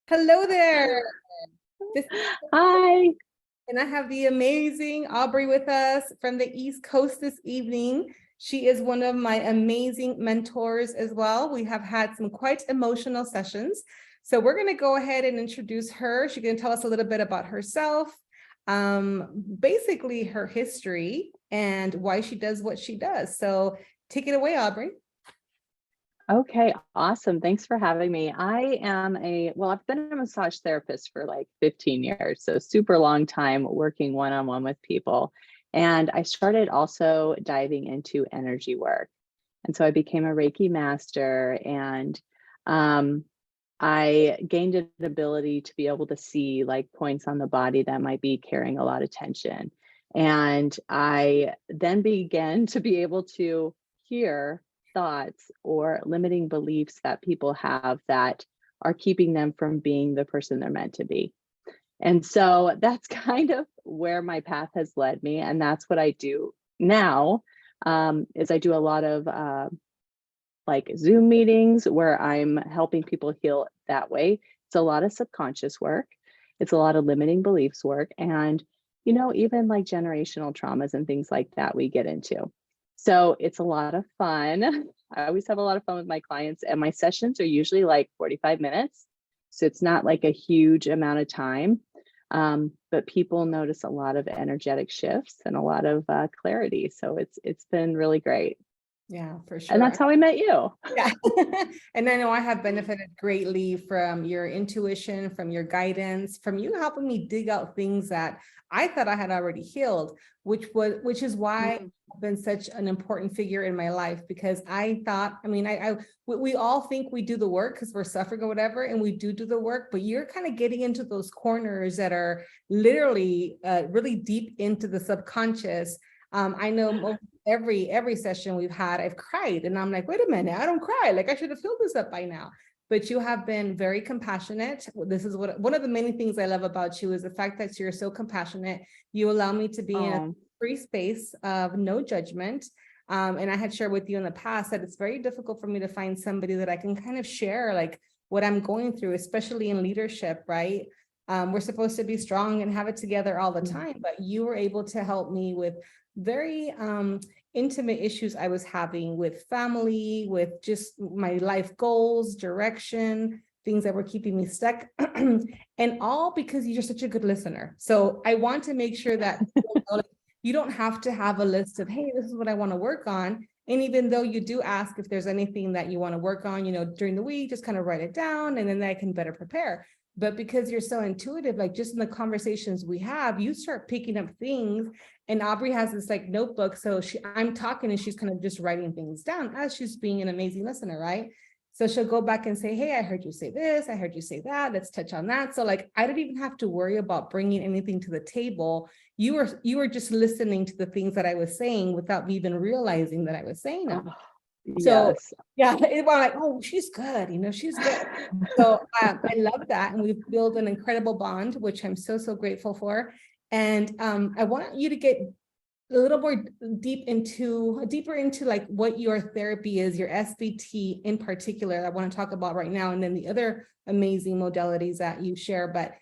Hello there. This is Hi. and I have the amazing Aubrey with us from the East Coast this evening. She is one of my amazing mentors as well. We have had some quite emotional sessions. So we're going to go ahead and introduce her. She's going to tell us a little bit about herself, basically her history and why she does what she does. So take it away, Aubrey. Okay, awesome. Thanks for having me. I've been a massage therapist for like 15 years, so super long time working one-on-one with people. And I started also diving into energy work. And so I became a Reiki master and um, I gained an ability to be able to see like points on the body that might be carrying a lot of tension. And I then began to be able to hear thoughts or limiting beliefs that people have that are keeping them from being the person they're meant to be. And so that's kind of where my path has led me. And that's what I do now, is I do a lot of like Zoom meetings where I'm helping people heal that way. It's a lot of subconscious work. It's a lot of limiting beliefs work. And, even like generational traumas and things like that we get into. So it's a lot of fun. I always have a lot of fun with my clients, and my sessions are usually like 45 minutes. So it's not like a huge amount of time. But people notice a lot of energetic shifts and a lot of clarity. So it's been really great. Yeah, for And sure. that's how we met you. Yeah. And I know I have benefited greatly from your intuition, from your guidance, from you helping me dig out things that I thought I had already healed, which is why I've been such an important figure in my life, because I thought, we all think we do the work because we're suffering or whatever, and we do the work, but you're kind of getting into those corners that are literally really deep into the subconscious. I know every session we've had, I've cried, and I'm like, wait a minute, I don't cry. Like I should have filled this up by now. But you have been very compassionate. This is one of the many things I love about you is the fact that you're so compassionate. You allow me to be in a free space of no judgment. And I had shared with you in the past that it's very difficult for me to find somebody that I can kind of share like what I'm going through, especially in leadership, right? We're supposed to be strong and have it together all the time, but you were able to help me with very intimate issues I was having with family, with just my life goals, direction, things that were keeping me stuck, and all because you're such a good listener. So I want to make sure that you don't have to have a list of, hey, this is what I want to work on. And even though you do ask if there's anything that you want to work on, during the week, just kind of write it down, and then I can better prepare. But because you're so intuitive, like just in the conversations we have, you start picking up things. And Aubrey has this like notebook. So I'm talking and she's kind of just writing things down as she's being an amazing listener, right? So she'll go back and say, hey, I heard you say this. I heard you say that. Let's touch on that. So like, I didn't even have to worry about bringing anything to the table. You were just listening to the things that I was saying without me even realizing that I was saying them. So Yes. yeah, it was like, oh, she's good, she's good. So I love that. And we've built an incredible bond, which I'm so, so grateful for. And I want you to get a little more deeper into like what your therapy is, your SVT in particular, I want to talk about right now, and then the other amazing modalities that you share. But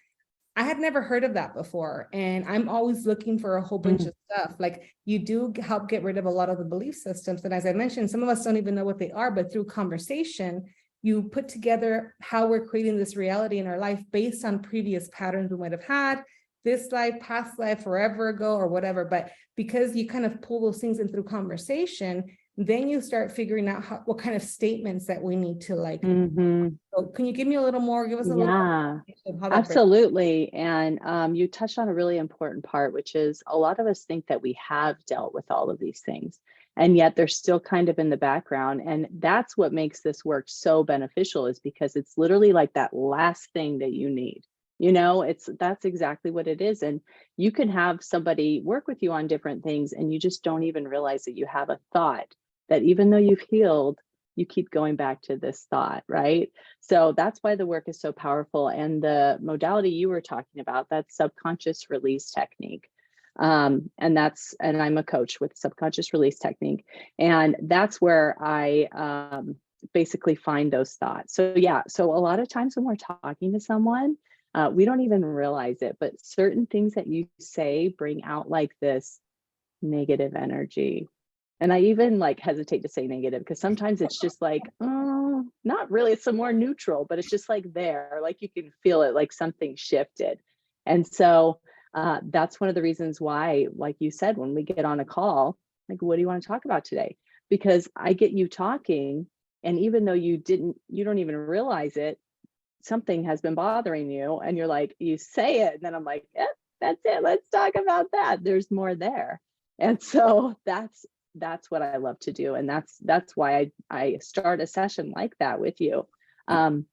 I had never heard of that before. And I'm always looking for a whole bunch of stuff. Like you do help get rid of a lot of the belief systems. And as I mentioned, some of us don't even know what they are, but through conversation, you put together how we're creating this reality in our life based on previous patterns we might have had, this life, past life, forever ago, or whatever. But because you kind of pull those things in through conversation, then you start figuring out what kind of statements that we need to like. So can you give me a little more, give us a little more of how that Absolutely. And you touched on a really important part, which is a lot of us think that we have dealt with all of these things, and yet they're still kind of in the background. And that's what makes this work so beneficial, is because it's literally like that last thing that you need. That's exactly what it is. And you can have somebody work with you on different things, and you just don't even realize that you have a thought that even though you've healed, you keep going back to this thought, right? So that's why the work is so powerful. And the modality you were talking about, that subconscious release technique. And I'm a coach with subconscious release technique. And that's where I basically find those thoughts. So yeah, so a lot of times when we're talking to someone, we don't even realize it, but certain things that you say bring out like this negative energy. And I even like hesitate to say negative because sometimes it's just like, oh, not really. It's some more neutral, but it's just like there, like you can feel it, like something shifted. And so that's one of the reasons why, like you said, when we get on a call, like, what do you want to talk about today? Because I get you talking, and even though you don't even realize it, something has been bothering you, and you're like, you say it, and then I'm like, that's it. Let's talk about that. There's more there. And so that's what I love to do. And that's why I start a session like that with you. And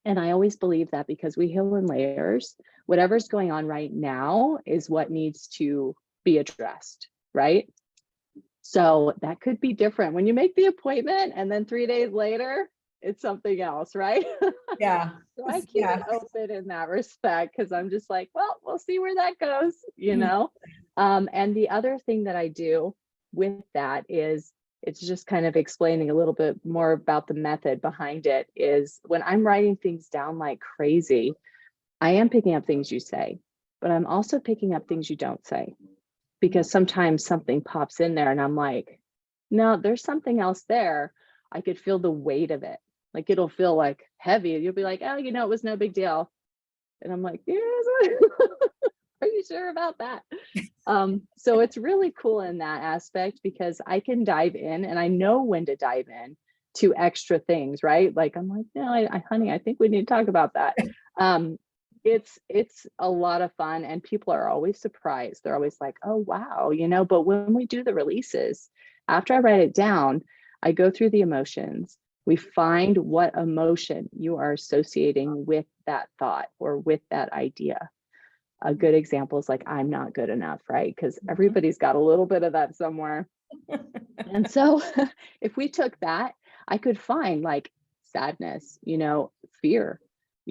I always believe that because we heal in layers, whatever's going on right now is what needs to be addressed, right? So that could be different when you make the appointment and then 3 days later, it's something else, right? Yeah. So I keep Yeah. it open in that respect because I'm just like, well, we'll see where that goes, you know? And the other thing that I do with that is it's just kind of explaining a little bit more about the method behind it is when I'm writing things down like crazy, I am picking up things you say, but I'm also picking up things you don't say because sometimes something pops in there and I'm like, no, there's something else there. I could feel the weight of it. Like it'll feel like heavy. You'll be like, oh, it was no big deal. And I'm like, yes. Are you sure about that? So it's really cool in that aspect because I can dive in and I know when to dive in to extra things, right? Like I'm like, no, honey, I think we need to talk about that. It's a lot of fun and people are always surprised. They're always like, oh wow, but when we do the releases, after I write it down, I go through the emotions. We find what emotion you are associating with that thought or with that idea. A good example is like, I'm not good enough, right? Because everybody's got a little bit of that somewhere. And so if we took that, I could find like sadness, fear,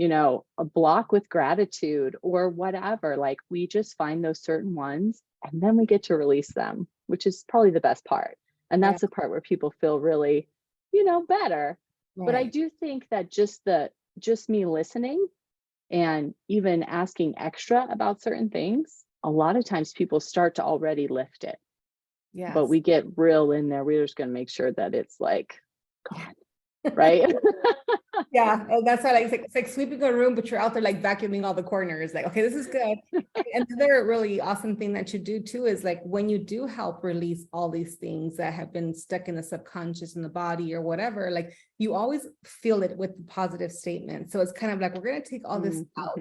a block with gratitude or whatever. Like we just find those certain ones and then we get to release them, which is probably the best part. And that's the part where people feel really, better. But I do think that just me listening and even asking extra about certain things, a lot of times people start to already lift it. Yes. But we get real in there. We're just going to make sure that it's like gone, right? Yeah, that's why it's like sweeping a room, but you're out there like vacuuming all the corners. Like, okay, this is good. And another really awesome thing that you do too is like when you do help release all these things that have been stuck in the subconscious in the body or whatever, like you always feel it with the positive statement. So it's kind of like we're going to take all this out.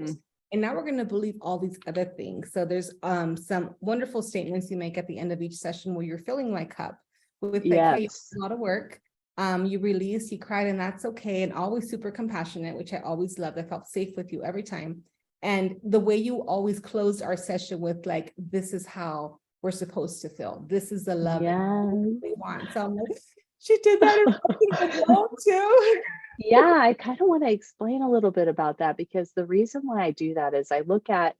And now we're going to believe all these other things. So there's some wonderful statements you make at the end of each session where you're filling my cup with like, hey, it's a lot of work. You released, you cried, and that's okay. And always super compassionate, which I always loved. I felt safe with you every time. And the way you always closed our session with like, this is how we're supposed to feel. This is the love we want. So I'm like, she did that in too. Yeah, I kind of want to explain a little bit about that because the reason why I do that is I look at,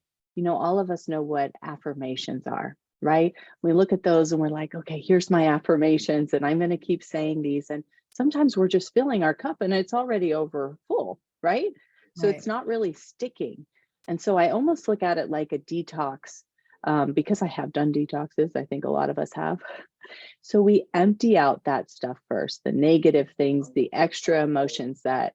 all of us know what affirmations are, right? We look at those and we're like, okay, here's my affirmations and I'm going to keep saying these. And sometimes we're just filling our cup and it's already over full, right? So it's not really sticking. And so I almost look at it like a detox because I have done detoxes. I think a lot of us have. So we empty out that stuff first, the negative things, the extra emotions that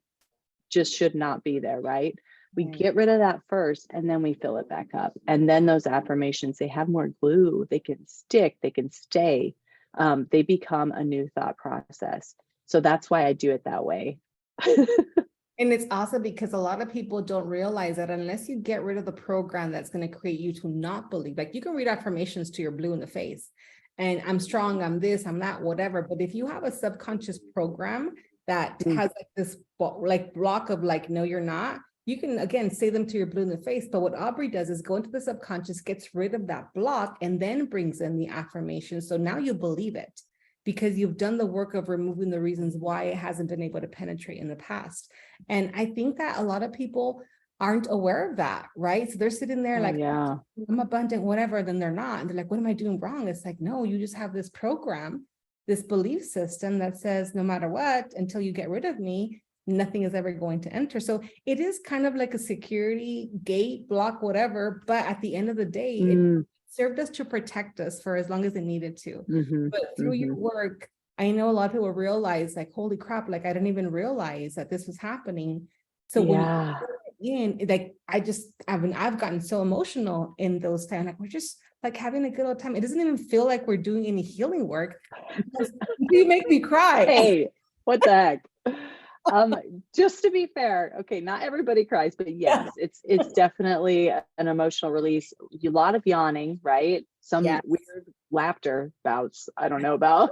just should not be there, right? We get rid of that first and then we fill it back up. And then those affirmations, they have more glue, they can stick, they can stay. They become a new thought process. So that's why I do it that way. And it's also because a lot of people don't realize that unless you get rid of the program that's going to create you to not believe, like you can read affirmations to your blue in the face and I'm strong, I'm this, I'm that, whatever. But if you have a subconscious program that has like this like block of like, no, you're not, you can again say them to your blue in the face. But what Aubrey does is go into the subconscious, gets rid of that block, and then brings in the affirmation. So now you believe it because you've done the work of removing the reasons why it hasn't been able to penetrate in the past. And I think that a lot of people aren't aware of that, right? So they're sitting there like, I'm abundant, whatever, then they're not. And they're like, what am I doing wrong? It's like, no, you just have this program this belief system that says no matter what, until you get rid of me, nothing is ever going to enter. So it is kind of like a security gate, block, whatever, but at the end of the day, it served us to protect us for as long as it needed to. But through your work, I know a lot of people realize like, holy crap, like I didn't even realize that this was happening. So when in, like I've gotten so emotional in those times. Like we're just like having a good old time. It doesn't even feel like we're doing any healing work. You make me cry. Hey, what the heck? Just to be fair, okay, not everybody cries, but yes, it's definitely an emotional release. A lot of yawning, right? Some weird laughter bouts, I don't know about,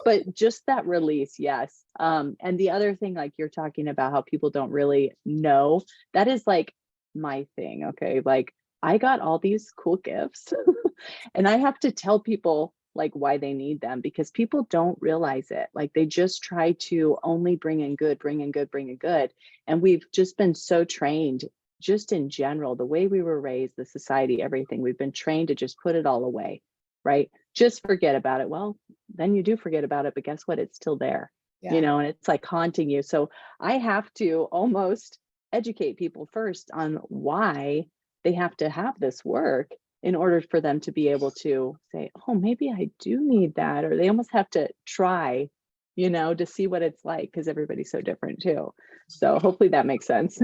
but just that release, yes. And the other thing, like you're talking about how people don't really know, that is like my thing, okay? Like I got all these cool gifts and I have to tell people like why they need them, because people don't realize it. Like they just try to only bring in good, bring in good, bring in good. And we've just been so trained, just in general, the way we were raised, the society, everything, we've been trained to just put it all away, right? Just forget about it. Well, then you do forget about it, but guess what? It's still there, you know, and it's like haunting you. So I have to almost educate people first on why they have to have this work in order for them to be able to say, oh, maybe I do need that. Or they almost have to try, you know, to see what it's like, because everybody's so different too. So hopefully that makes sense.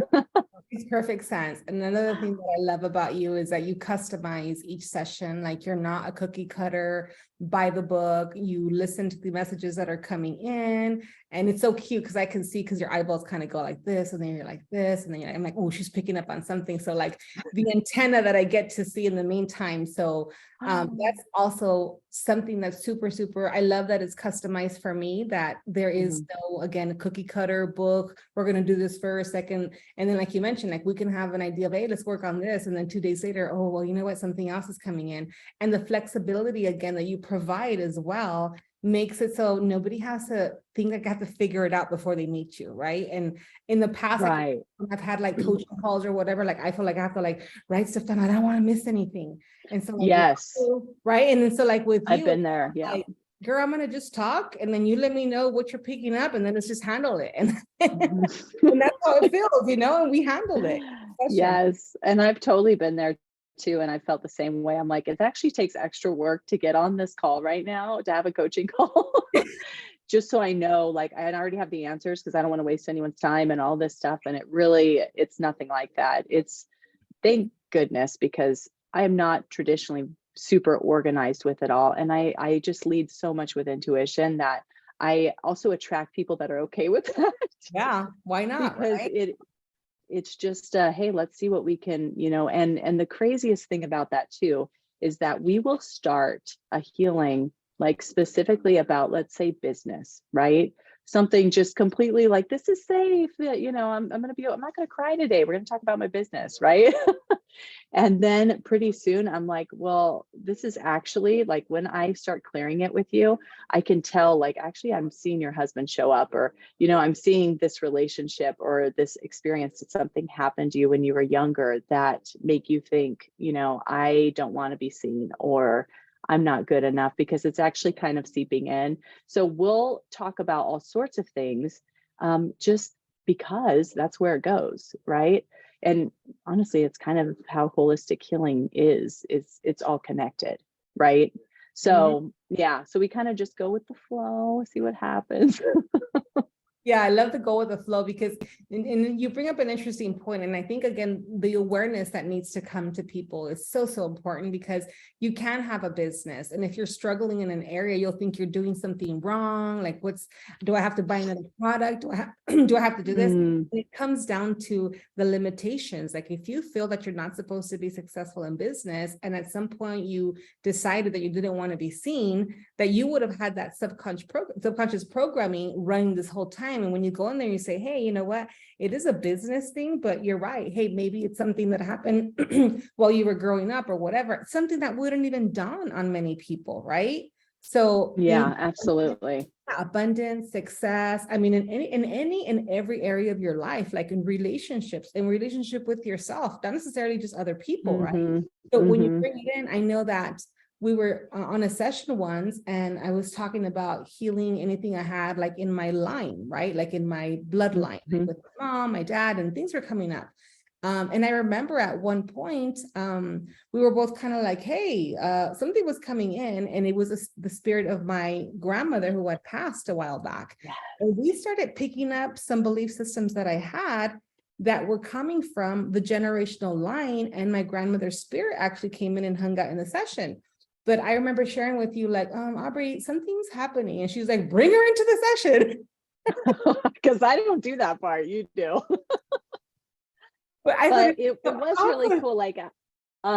Makes perfect sense. And another thing that I love about you is that you customize each session. Like you're not a cookie cutter, by the book. You listen to the messages that are coming in. And it's so cute because I can see, because your eyeballs kind of go like this, and then you're like this, and then I'm like, oh, she's picking up on something. So like the antenna that I get to see in the meantime. So that's also something that's super, super, I love that it's customized for me, that there is no, again, a cookie cutter book. We're going to do this first, second. And then like you mentioned, like we can have an idea of, hey, let's work on this. And then 2 days later, oh, well, you know what? Something else is coming in. And the flexibility, again, that you provide as well makes it so nobody has to think like I have to figure it out before they meet you, right? And in the past, like, I've had like coaching calls or whatever, like I feel like I have to like write stuff down. I don't want to miss anything. And so like, right. And then so like with you, I've been there. Yeah. Like, girl, I'm gonna just talk, and then you let me know what you're picking up, and then let's just handle it. And, and that's how it feels, you know, and we handled it. Yes. And I've totally been there too. And I felt the same way. I'm like, it actually takes extra work to get on this call right now, to have a coaching call, just so I know, like, I already have the answers, because I don't want to waste anyone's time and all this stuff. And it's nothing like that. It's, thank goodness, because I am not traditionally super organized with it all. And I just lead so much with intuition that I also attract people that are okay with that. Yeah, why not? Because right? It's just hey, let's see what we can, you know. And the craziest thing about that too is that we will start a healing, like specifically about, let's say, business, right? Something just completely like, this is safe, you know, I'm not going to cry today, we're going to talk about my business, right? And then pretty soon I'm like, well, this is actually like, when I start clearing it with you, I can tell, like, actually I'm seeing your husband show up, or, you know, I'm seeing this relationship or this experience that something happened to you when you were younger that make you think, you know, I don't want to be seen, or I'm not good enough, because it's actually kind of seeping in. So we'll talk about all sorts of things, just because that's where it goes, right? And honestly, it's kind of how holistic healing is. It's all connected, right? So yeah, so we kind of just go with the flow, see what happens. Yeah, I love to go with the flow, because and you bring up an interesting point. And I think, again, the awareness that needs to come to people is so, so important, because you can have a business. And if you're struggling in an area, you'll think you're doing something wrong. Like, do I have to buy another product? Do I have to do this? And it comes down to the limitations. Like, if you feel that you're not supposed to be successful in business, and at some point you decided that you didn't want to be seen, that you would have had that subconscious programming running this whole time. And when you go in there, you say, hey, you know what? It is a business thing, but you're right. Hey, maybe it's something that happened while you were growing up or whatever. Something that wouldn't even dawn on many people, right? So yeah, absolutely. Abundance, success. I mean, in every area of your life, like in relationships, in relationship with yourself, not necessarily just other people, right? So when you bring it in, I know that we were on a session once, and I was talking about healing anything I had like in my line, right? Like in my bloodline, like with my mom, my dad, and things were coming up. And I remember at one point, we were both kind of like, hey, something was coming in, and it was the spirit of my grandmother who had passed a while back. Yeah. And we started picking up some belief systems that I had that were coming from the generational line, and my grandmother's spirit actually came in and hung out in the session. But I remember sharing with you, like, Aubrey, something's happening. And she was like, bring her into the session. Because I don't do that part. You do. But I But thought it was really cool. Like,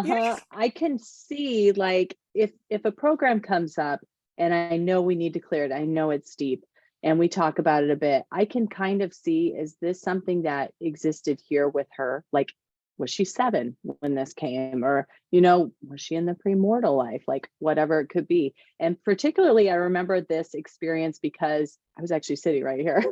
yes. I can see, like, if a program comes up and I know we need to clear it, I know it's deep, and we talk about it a bit, I can kind of see, is this something that existed here with her? Like, was she 7 when this came? Or, was she in the premortal life? Like, whatever it could be. And particularly, I remember this experience because I was actually sitting right here.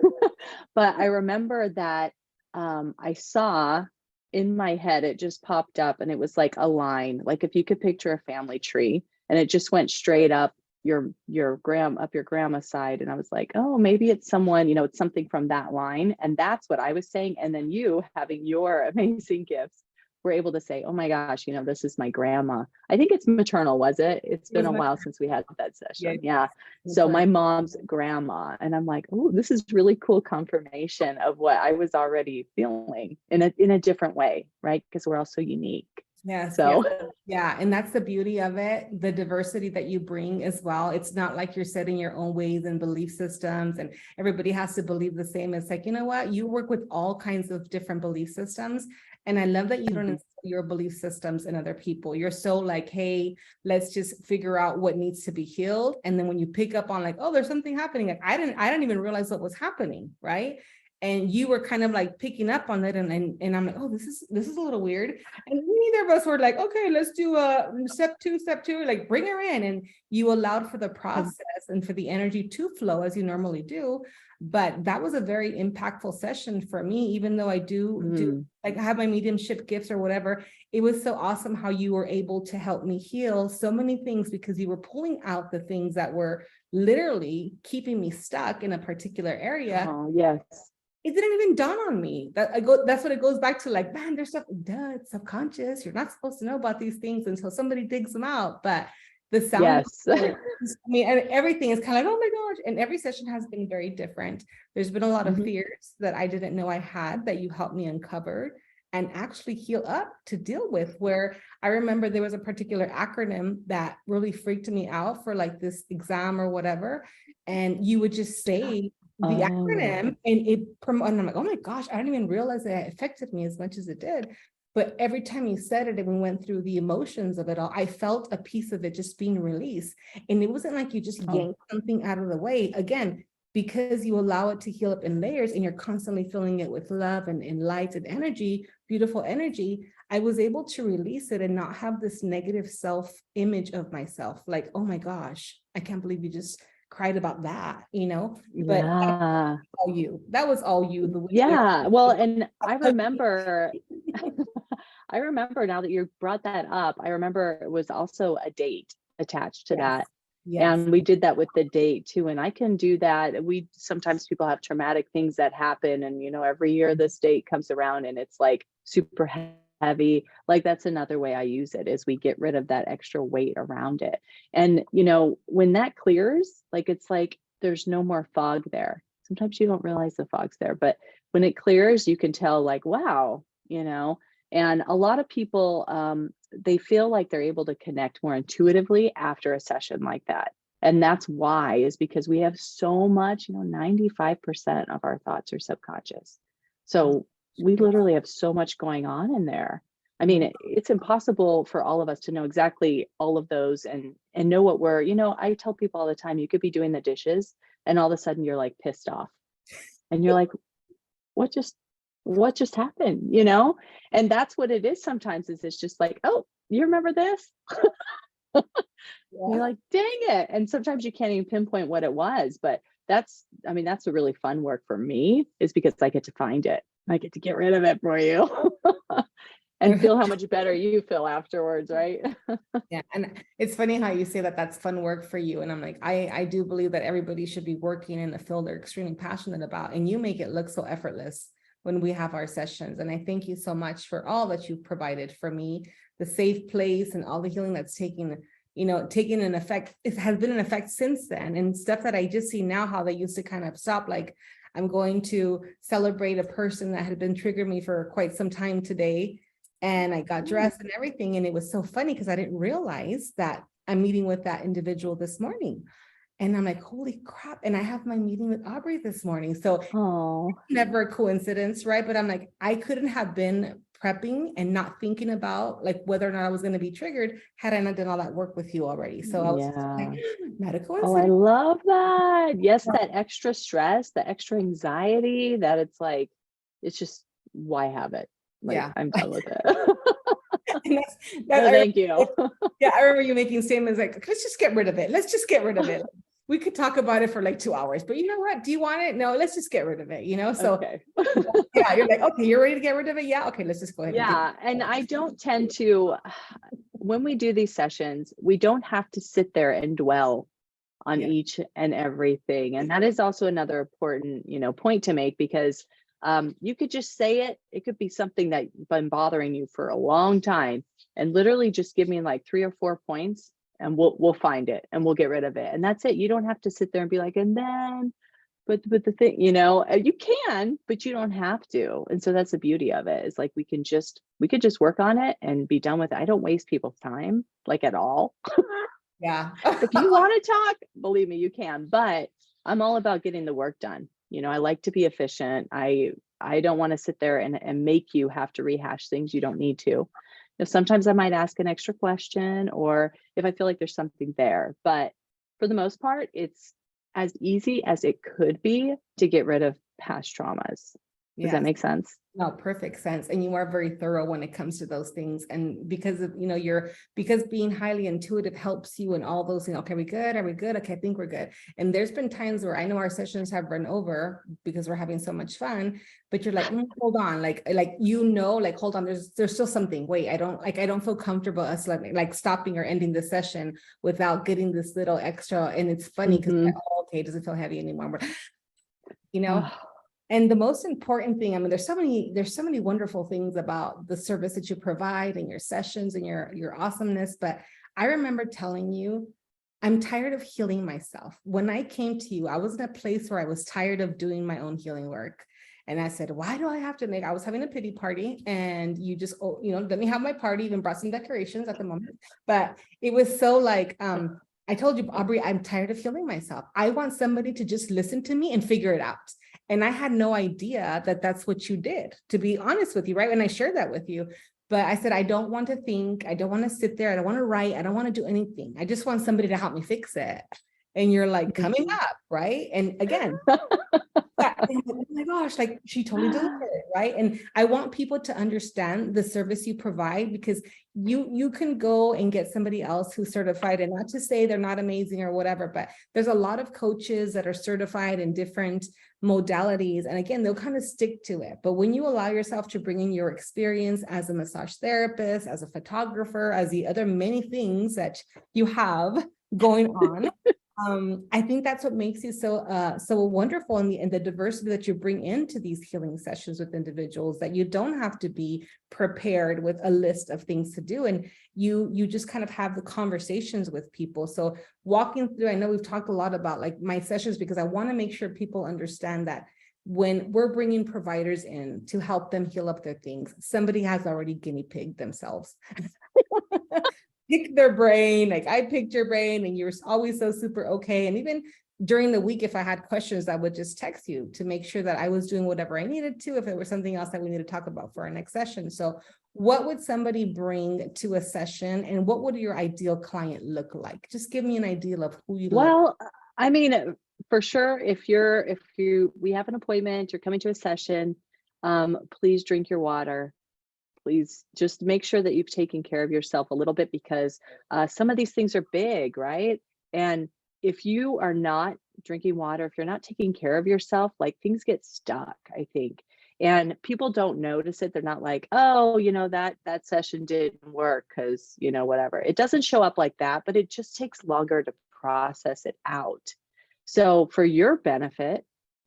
But I remember that I saw in my head, it just popped up, and it was like a line, like if you could picture a family tree, and it just went straight up your grandma's side. And I was like, oh, maybe it's someone, it's something from that line. And that's what I was saying. And then you, having your amazing gifts, were able to say, oh my gosh, this is my grandma. I think it's maternal, was it? It's been a while since we had that session. Yeah. So my mom's grandma. And I'm like, oh, this is really cool confirmation of what I was already feeling in a different way, right? Because we're all so unique. Yes. So yeah. And that's the beauty of it, the diversity that you bring as well. It's not like you're setting your own ways and belief systems and everybody has to believe the same. It's like, you know what? You work with all kinds of different belief systems. And I love that you don't instill your belief systems in other people. You're so like, hey, let's just figure out what needs to be healed. And then when you pick up on like, oh, there's something happening. Like I didn't even realize what was happening. Right. And you were kind of like picking up on it, and I'm like, oh, this is a little weird. And neither of us were like, okay, let's do a step two, like bring her in. And you allowed for the process and for the energy to flow as you normally do. But that was a very impactful session for me, even though I do like have my mediumship gifts or whatever. It was so awesome how you were able to help me heal so many things because you were pulling out the things that were literally keeping me stuck in a particular area. Oh, yes. It didn't even dawn on me that's what it goes back to, like, man, there's stuff, it's subconscious. You're not supposed to know about these things until somebody digs them out. But the sound, yes. I mean, and everything is kind of like, oh my gosh. And every session has been very different. There's been a lot of fears that I didn't know I had that you helped me uncover and actually heal up to deal with. Where I remember there was a particular acronym that really freaked me out for like this exam or whatever. And you would just say the acronym and I'm like, oh my gosh, I didn't even realize that it affected me as much as it did. But every time you said it and we went through the emotions of it all, I felt a piece of it just being released. And it wasn't like you just yanked something out of the way. Again, because you allow it to heal up in layers and you're constantly filling it with love and light and energy, beautiful energy, I was able to release it and not have this negative self-image of myself. Like, oh my gosh, I can't believe you just cried about that, but Yeah. that was all you. The way Well, and I remember I remember now that you brought that up, I remember it was also a date attached to that. And we did that with the date too. And I can do that. Sometimes people have traumatic things that happen. And, every year this date comes around and it's like super heavy. Like that's another way I use it, is we get rid of that extra weight around it. And, when that clears, like, it's like, there's no more fog there. Sometimes you don't realize the fog's there, but when it clears, you can tell, like, wow, and a lot of people, they feel like they're able to connect more intuitively after a session like that. And that's why, is because we have so much, 95% of our thoughts are subconscious. So we literally have so much going on in there. I mean, it's impossible for all of us to know exactly all of those and know what we're, I tell people all the time, you could be doing the dishes and all of a sudden you're like pissed off and you're like, what just happened, And that's what it is sometimes, is it's just like, oh, you remember this? You're like, dang it. And sometimes you can't even pinpoint what it was, but that's a really fun work for me, is because I get to find it. I get to get rid of it for you. and feel how much better you feel afterwards, right? Yeah, and it's funny how you say that that's fun work for you. And I'm like, I do believe that everybody should be working in a field they're extremely passionate about, and you make it look so effortless when we have our sessions. And I thank you so much for all that you've provided for me, the safe place and all the healing that's taking an effect. It has been an effect since then, and stuff that I just see now, how they used to kind of stop. Like, I'm going to celebrate a person that had been triggering me for quite some time today. And I got dressed and everything. And it was so funny because I didn't realize that I'm meeting with that individual this morning. And I'm like, holy crap. And I have my meeting with Aubrey this morning. So Oh, never a coincidence, right? But I'm like, I couldn't have been prepping and not thinking about like whether or not I was going to be triggered had I not done all that work with you already. So I was just like, yeah. not a Oh, I coincidence. love that. Yes, that extra stress, the extra anxiety that it's like, it's just, why have it? Like, Yeah. I'm done with it. And No, thank you. yeah, I remember you making statements like, let's just get rid of it. Let's just get rid of it. We could talk about it for like 2 hours, but you know what? Do you want it? No, let's just get rid of it. So Okay. yeah, you're like, okay, you're ready to get rid of it? Yeah, okay, let's just go ahead and do Yeah. And I don't tend to, when we do these sessions, we don't have to sit there and dwell on Yeah. each and everything. And that is also another important, point to make, because you could just say it. It could be something that's been bothering you for a long time, and literally just give me like 3 or 4 points, and we'll find it and we'll get rid of it. And that's it. You don't have to sit there and be like, and then, but the thing, you can, but you don't have to. And so that's the beauty of it, is like we could just work on it and be done with it. I don't waste people's time, like, at all. Yeah. If you want to talk, believe me, you can, but I'm all about getting the work done. I like to be efficient. I don't want to sit there and make you have to rehash things you don't need to. Sometimes I might ask an extra question, or if I feel like there's something there, but for the most part, it's as easy as it could be to get rid of past traumas. Does that Yes. make sense? No, perfect sense. And you are very thorough when it comes to those things. And because of, because being highly intuitive helps you in all those things. Okay, are we good? Are we good? Okay, I think we're good. And there's been times where I know our sessions have run over because we're having so much fun, but you're like, hold on, like, hold on, there's still something. Wait, I don't feel comfortable us like stopping or ending the session without getting this little extra. And it's funny because okay, it doesn't feel heavy anymore. But, Oh, and the most important thing, I mean, there's so many wonderful things about the service that you provide and your sessions and your awesomeness. But I remember telling you, I'm tired of healing myself. When I came to you, I was in a place where I was tired of doing my own healing work. And I said, why do I have to I was having a pity party, and you just, let me have my party, even brought some decorations at the moment. But it was so like, I told you, Aubrey, I'm tired of healing myself. I want somebody to just listen to me and figure it out. And I had no idea that that's what you did, to be honest with you, right? And I shared that with you. But I said, I don't want to think, I don't want to sit there, I don't want to write, I don't want to do anything. I just want somebody to help me fix it. And you're like, coming up, right? And again, yeah, oh my gosh, like she totally delivered it, right? And I want people to understand the service you provide, because you can go and get somebody else who's certified, and not to say they're not amazing or whatever, but there's a lot of coaches that are certified in different modalities. And again, they'll kind of stick to it. But when you allow yourself to bring in your experience as a massage therapist, as a photographer, as the other many things that you have going on, I think that's what makes you so wonderful, and the diversity that you bring into these healing sessions with individuals, that you don't have to be prepared with a list of things to do, and you just kind of have the conversations with people. So walking through, I know we've talked a lot about like my sessions, because I want to make sure people understand that when we're bringing providers in to help them heal up their things, somebody has already guinea pigged themselves. Pick their brain, like I picked your brain, and you're always so super okay. And even during the week, if I had questions, I would just text you to make sure that I was doing whatever I needed to, if it was something else that we need to talk about for our next session. So what would somebody bring to a session, and what would your ideal client look like? Just give me an idea of who you like. well, I mean, for sure, if we have an appointment, you're coming to a session, please drink your water. Please just make sure that you've taken care of yourself a little bit, because some of these things are big, right? And if you are not drinking water, if you're not taking care of yourself, like, things get stuck, I think. And people don't notice it. They're not like, oh, that session didn't work because, whatever. It doesn't show up like that, but it just takes longer to process it out. So for your benefit,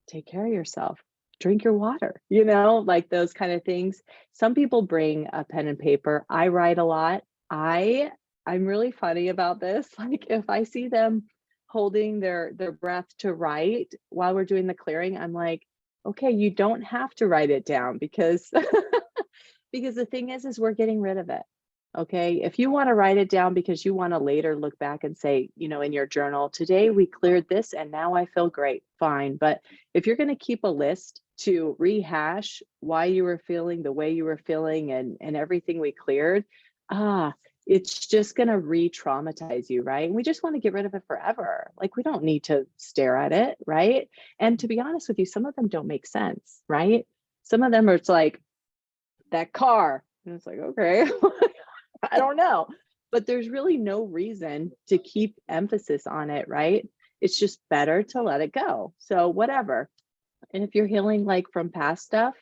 take care of yourself, drink your water, like those kind of things. Some people bring a pen and paper. I write a lot. I'm really funny about this. Like if I see them holding their breath to write while we're doing the clearing, I'm like, okay, you don't have to write it down because because the thing is we're getting rid of it. Okay. If you want to write it down because you want to later look back and say, in your journal, today we cleared this and now I feel great, fine. But if you're going to keep a list to rehash why you were feeling the way you were feeling and everything we cleared, it's just going to re-traumatize you, right? And we just want to get rid of it forever. Like we don't need to stare at it, right? And to be honest with you, some of them don't make sense, right? Some of them are, it's like that car. And it's like, okay, I don't know. But there's really no reason to keep emphasis on it, right? It's just better to let it go. So whatever. And if you're healing like from past stuff,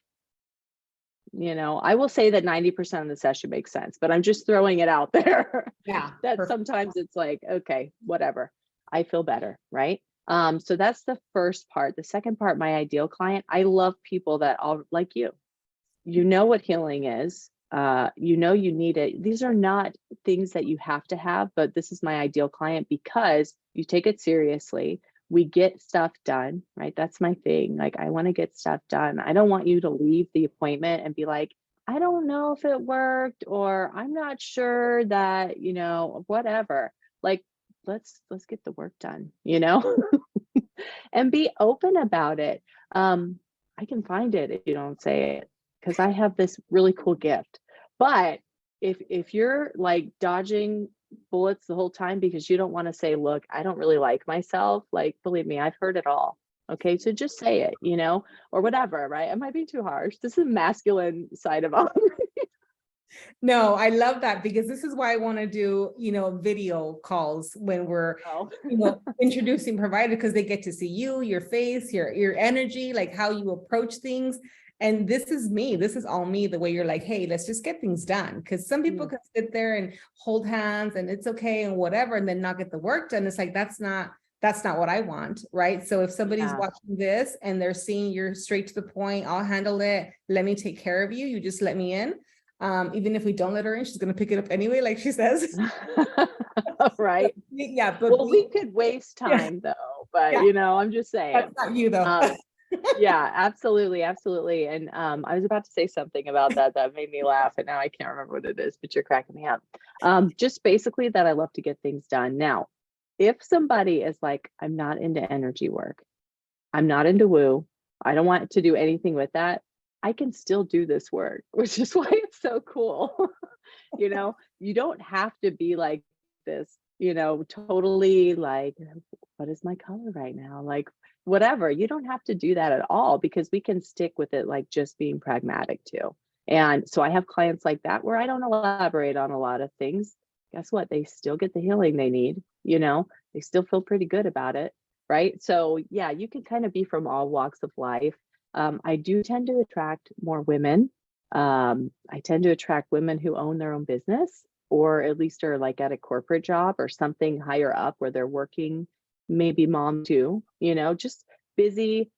I will say that 90% of the session makes sense, but I'm just throwing it out there. Yeah. That Perfect. sometimes it's like, okay, whatever, I feel better, right? So that's the first part. The second part, my ideal client, I love people that all like you know what healing is, you need it. These are not things that you have to have, but this is my ideal client because you take it seriously. We get stuff done, right? That's my thing. Like, I want to get stuff done. I don't want you to leave the appointment and be like, I don't know if it worked, or I'm not sure that, whatever. Like, let's get the work done, and be open about it. I can find it if you don't say it, because I have this really cool gift. But if you're like dodging bullets the whole time because you don't want to say, look, I don't really like myself, like, believe me, I've heard it all. Okay, so just say it, or whatever, right? It might be too harsh. This is the masculine side of Aubrey. No, I love that because this is why I want to do, video calls when we're, introducing providers, because they get to see you, your face, your energy, like how you approach things. And this is me. This is all me, the way you're like, hey, let's just get things done. Because some people can sit there and hold hands and it's okay and whatever, and then not get the work done. It's like, that's not what I want, right? So if somebody's watching this and they're seeing you're straight to the point, I'll handle it. Let me take care of you. You just let me in. Even if we don't let her in, she's going to pick it up anyway, like she says. Right. Yeah. But well, we could waste time though, but I'm just saying. That's not you though. Yeah, absolutely. Absolutely. And I was about to say something about that made me laugh, and now I can't remember what it is, but you're cracking me up. Just basically that I love to get things done. Now, if somebody is like, I'm not into energy work, I'm not into woo, I don't want to do anything with that, I can still do this work, which is why it's so cool. You don't have to be like this, totally like, what is my color right now? Like, whatever. You don't have to do that at all, because we can stick with it, like just being pragmatic too. And so I have clients like that where I don't elaborate on a lot of things. Guess what? They still get the healing they need, they still feel pretty good about it. Right. So yeah, you can kind of be from all walks of life. I do tend to attract more women. I tend to attract women who own their own business, or at least are like at a corporate job or something higher up where they're working, maybe mom too, just busy,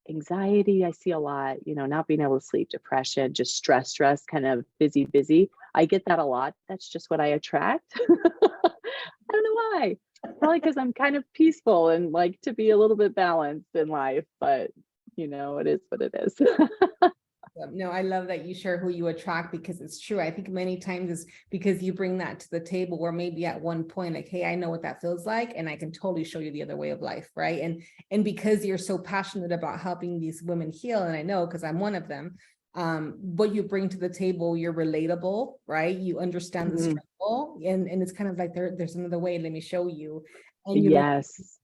anxiety. I see a lot, not being able to sleep, depression, just stress, kind of busy. I get that a lot. That's just what I attract. I don't know why. Probably because I'm kind of peaceful and like to be a little bit balanced in life, but it is what it is. No, I love that you share who you attract, because it's true. I think many times it's because you bring that to the table, where maybe at one point, like, hey, I know what that feels like, and I can totally show you the other way of life, right? And because you're so passionate about helping these women heal, and I know because I'm one of them, what you bring to the table, you're relatable, right? You understand the struggle, and it's kind of like there's another way, let me show you. And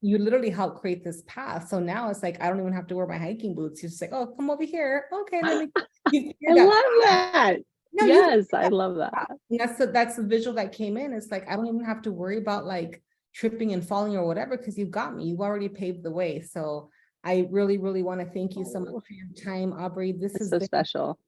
you literally help create this path. So now it's like, I don't even have to wear my hiking boots. You're just like, oh, come over here. Okay, let me. I love that. No, yes, I love that. And that's the visual that came in. It's like, I don't even have to worry about like tripping and falling or whatever, because you've got me. You've already paved the way. So I really, really want to thank you so much Oh, for your time, Aubrey. This it's has so been, special.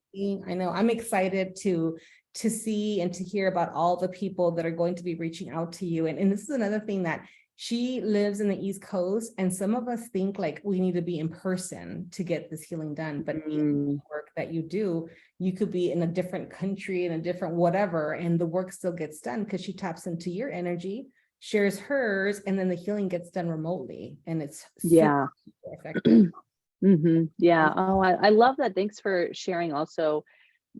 I know I'm excited to see and to hear about all the people that are going to be reaching out to you. And this is another thing that she lives in the East Coast, and some of us think like we need to be in person to get this healing done. But the work that you do, you could be in a different country, in a different whatever, and the work still gets done because she taps into your energy, shares hers, and then the healing gets done remotely. And it's Yeah. super effective. Yeah. Oh, I love that. Thanks for sharing also,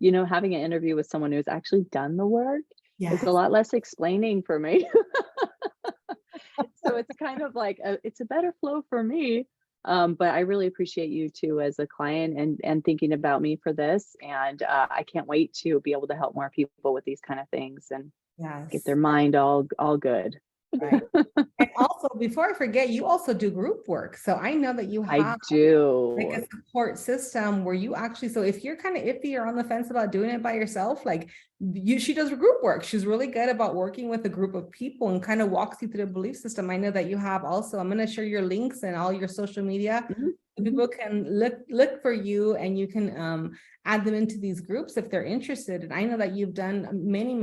having an interview with someone who's actually done the work is a Yes. lot less explaining for me. So it's kind of like it's a better flow for me. But I really appreciate you too as a client and thinking about me for this. And I can't wait to be able to help more people with these kind of things and get Yes. their mind all good. Right. And also, before I forget, you also do group work. So I know that you I have like do. a support system where you actually, so if you're kind of iffy or on the fence about doing it by yourself, like she does group work. She's really good about working with a group of people and kind of walks you through the belief system. I know that you have also, I'm going to share your links and all your social media. So people can look for you, and you can add them into these groups if they're interested. And I know that you've done many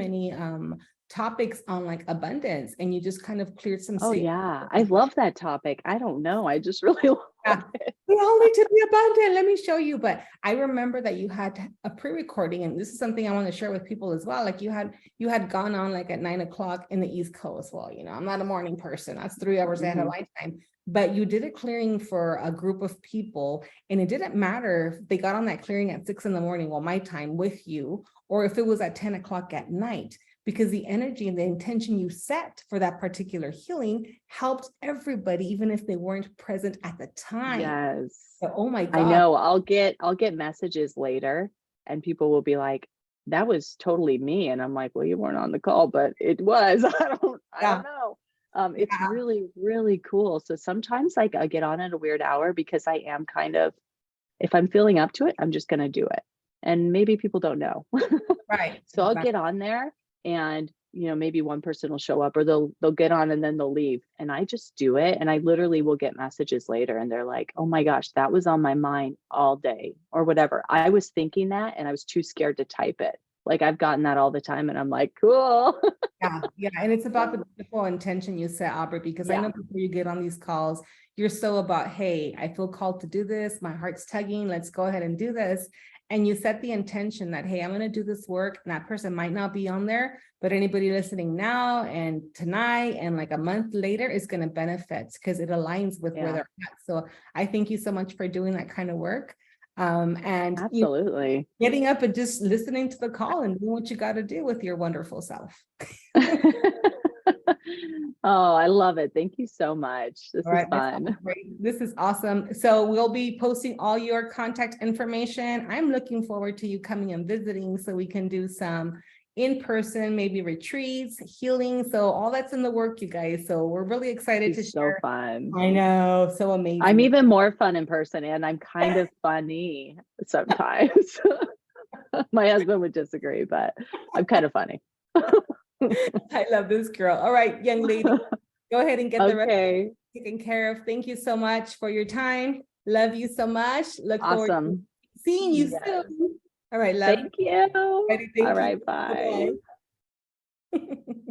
topics on like abundance, and you just kind of cleared some Oh space. yeah, I love that topic. I don't know. I just really love Yeah. it. We all need to be abundant. Let me show you. But I remember that you had a pre-recording, and this is something I want to share with people as well. Like you had gone on like at 9 o'clock in the East Coast. Well, I'm not a morning person. That's 3 hours ahead of my time. But you did a clearing for a group of people, and it didn't matter if they got on that clearing at 6 in the morning, well, my time with you, or if it was at 10 o'clock at night, because the energy and the intention you set for that particular healing helped everybody, even if they weren't present at the time. Yes. So, oh my I God. know. I'll get messages later and people will be like, that was totally me. And I'm like, well, you weren't on the call, but it was. I Yeah. don't know. It's Yeah. really, really cool. So sometimes like I get on at a weird hour because I am kind of, if I'm feeling up to it, I'm just gonna do it. And maybe people don't know. Right. So I'll Exactly. get on there and maybe one person will show up or they'll get on and then they'll leave. And I just do it. And I literally will get messages later and they're like, oh my gosh, that was on my mind all day or whatever. I was thinking that and I was too scared to type it. Like I've gotten that all the time and I'm like, cool. Yeah. Yeah. And it's about the beautiful intention you set, Aubrey, because I Yeah. know before you get on these calls, you're so about, hey, I feel called to do this. My heart's tugging. Let's go ahead and do this. And you set the intention that, hey, I'm going to do this work. And that person might not be on there, but anybody listening now and tonight and like a month later is going to benefit because it aligns with where Yeah. they're at. So I thank you so much for doing that kind of work. And Absolutely. getting up and just listening to the call and doing what you got to do with your wonderful self. Oh, I love it. Thank you so much. This All is right, that sounds fun. great. This is awesome. So we'll be posting all your contact information. I'm looking forward to you coming and visiting so we can do some in-person, maybe retreats, healing. So all that's in the work, you guys. So we're really excited to It's so share. fun. I know, so I'm amazing. even more fun in person and I'm kind of funny sometimes. My husband would disagree, but I'm kind of funny. I love this girl. All right, young lady, go ahead and get the rest Okay. taken care of. Thank you so much for your time. Love you so much. Look forward to Awesome. seeing you Yes. soon. All right, love. Thank you. Ready, All thank you. right. Bye. Bye-bye.